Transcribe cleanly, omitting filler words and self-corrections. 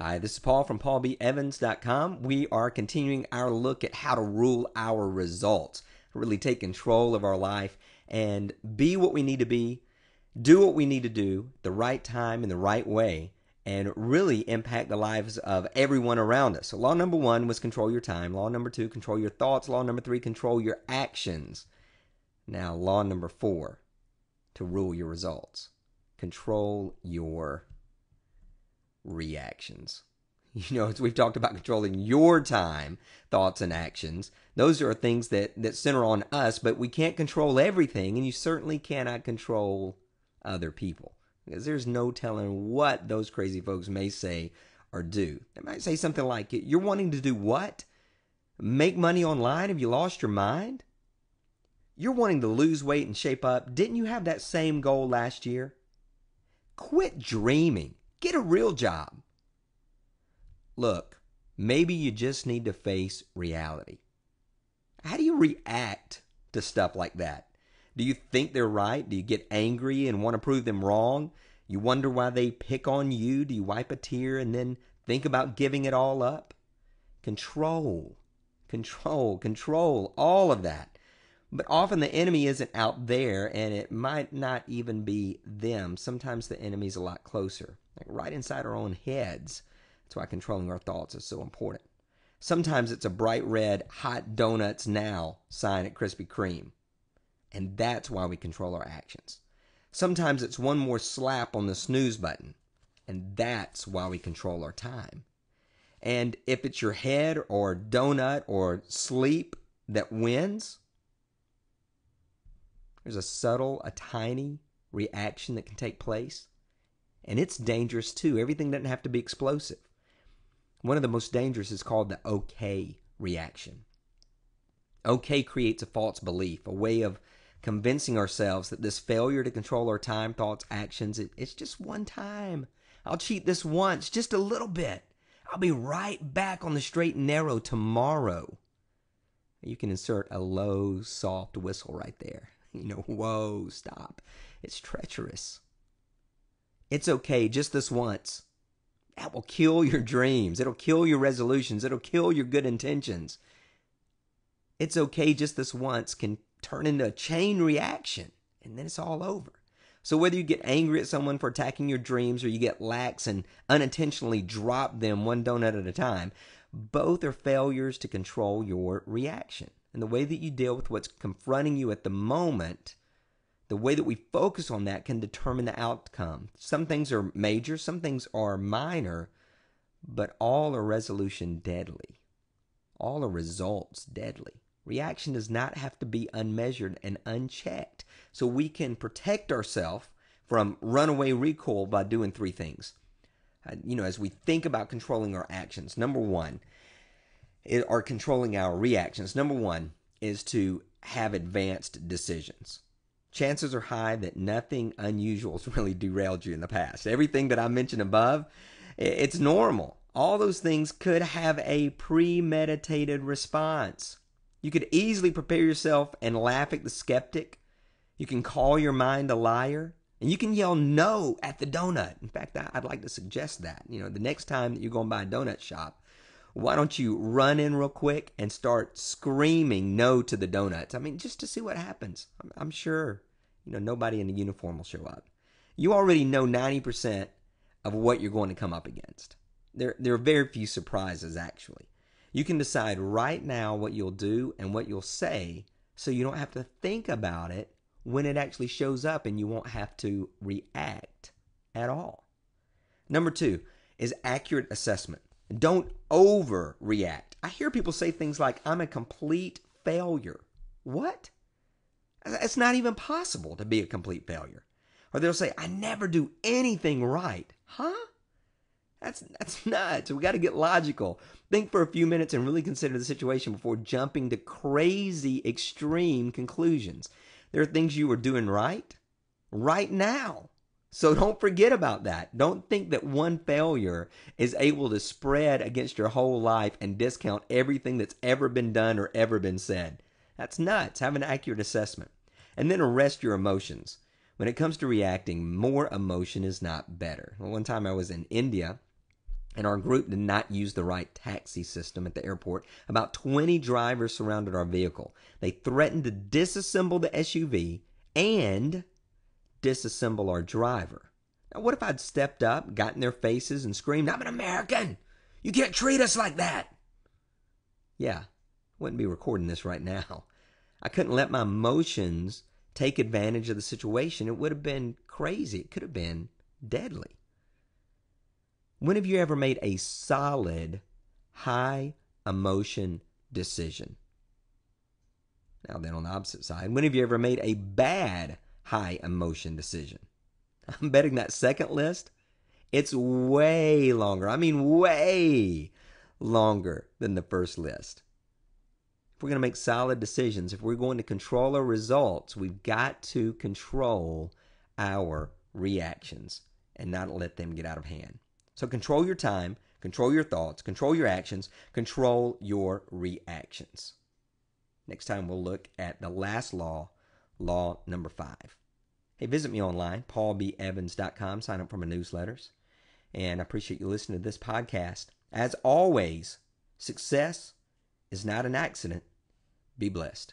Hi, this is Paul from paulbevans.com. We are continuing our look at how to rule our results, really take control of our life and be what we need to be, do what we need to do, the right time in the right way, and really impact the lives of everyone around us. So law number 1 was control your time. Law number 2, control your thoughts. Law number 3, control your actions. Now, law number 4, to rule your results. Control your reactions. As we've talked about controlling your time, thoughts, and actions, those are things that center on us, but we can't control everything, and you certainly cannot control other people, because there's no telling what those crazy folks may say or do. They might say something like, you're wanting to do what? Make money online? Have you lost your mind? You're wanting to lose weight and shape up. Didn't you have that same goal last year? Quit dreaming. Get a real job. Look, maybe you just need to face reality. How do you react to stuff like that? Do you think they're right? Do you get angry and want to prove them wrong? You wonder why they pick on you? Do you wipe a tear and then think about giving it all up? Control, all of that. But often the enemy isn't out there, and it might not even be them. Sometimes the enemy's a lot closer, like right inside our own heads. That's why controlling our thoughts is so important. Sometimes it's a bright red hot donuts now sign at Krispy Kreme, and that's why we control our actions. Sometimes it's one more slap on the snooze button, and that's why we control our time. And if it's your head or donut or sleep that wins, there's a tiny reaction that can take place. And it's dangerous too. Everything doesn't have to be explosive. One of the most dangerous is called the okay reaction. Okay creates a false belief, a way of convincing ourselves that this failure to control our time, thoughts, actions, it's just one time. I'll cheat this once, just a little bit. I'll be right back on the straight and narrow tomorrow. You can insert a low, soft whistle right there. Whoa, stop. It's treacherous. It's okay just this once. That will kill your dreams. It'll kill your resolutions. It'll kill your good intentions. It's okay just this once can turn into a chain reaction, and then it's all over. So whether you get angry at someone for attacking your dreams or you get lax and unintentionally drop them one donut at a time, both are failures to control your reaction. And the way that you deal with what's confronting you at the moment, the way that we focus on that can determine the outcome. Some things are major, some things are minor, but all are resolution deadly. All are results deadly. Reaction does not have to be unmeasured and unchecked. So we can protect ourselves from runaway recoil by doing 3 things. As we think about controlling our actions, number 1, are controlling our reactions. Number 1 is to have advanced decisions. Chances are high that nothing unusual has really derailed you in the past. Everything that I mentioned above, it's normal. All those things could have a premeditated response. You could easily prepare yourself and laugh at the skeptic. You can call your mind a liar. And you can yell no at the donut. In fact, I'd like to suggest that. The next time that you're going by a donut shop, why don't you run in real quick and start screaming no to the donuts? Just to see what happens. I'm sure, nobody in a uniform will show up. You already know 90% of what you're going to come up against. There are very few surprises, actually. You can decide right now what you'll do and what you'll say so you don't have to think about it when it actually shows up, and you won't have to react at all. Number 2 is accurate assessment. Don't overreact. I hear people say things like, I'm a complete failure. What? It's not even possible to be a complete failure. Or they'll say, I never do anything right. Huh? That's nuts. We got to get logical. Think for a few minutes and really consider the situation before jumping to crazy extreme conclusions. There are things you are doing right now. So don't forget about that. Don't think that one failure is able to spread against your whole life and discount everything that's ever been done or ever been said. That's nuts. Have an accurate assessment. And then arrest your emotions. When it comes to reacting, more emotion is not better. One time I was in India and our group did not use the right taxi system at the airport. About 20 drivers surrounded our vehicle. They threatened to disassemble the SUV and disassemble our driver. Now, what if I'd stepped up, got in their faces, and screamed, "I'm an American! You can't treat us like that!" Yeah, I wouldn't be recording this right now. I couldn't let my emotions take advantage of the situation. It would have been crazy. It could have been deadly. When have you ever made a solid, high emotion decision? Now then, on the opposite side, when have you ever made a bad, high emotion decision? I'm betting that second list, it's way longer. I mean, way longer than the first list. If we're going to make solid decisions, if we're going to control our results, we've got to control our reactions and not let them get out of hand. So control your time, control your thoughts, control your actions, control your reactions. Next time we'll look at the last law, law number 5. Hey, visit me online, paulbevans.com. Sign up for my newsletters. And I appreciate you listening to this podcast. As always, success is not an accident. Be blessed.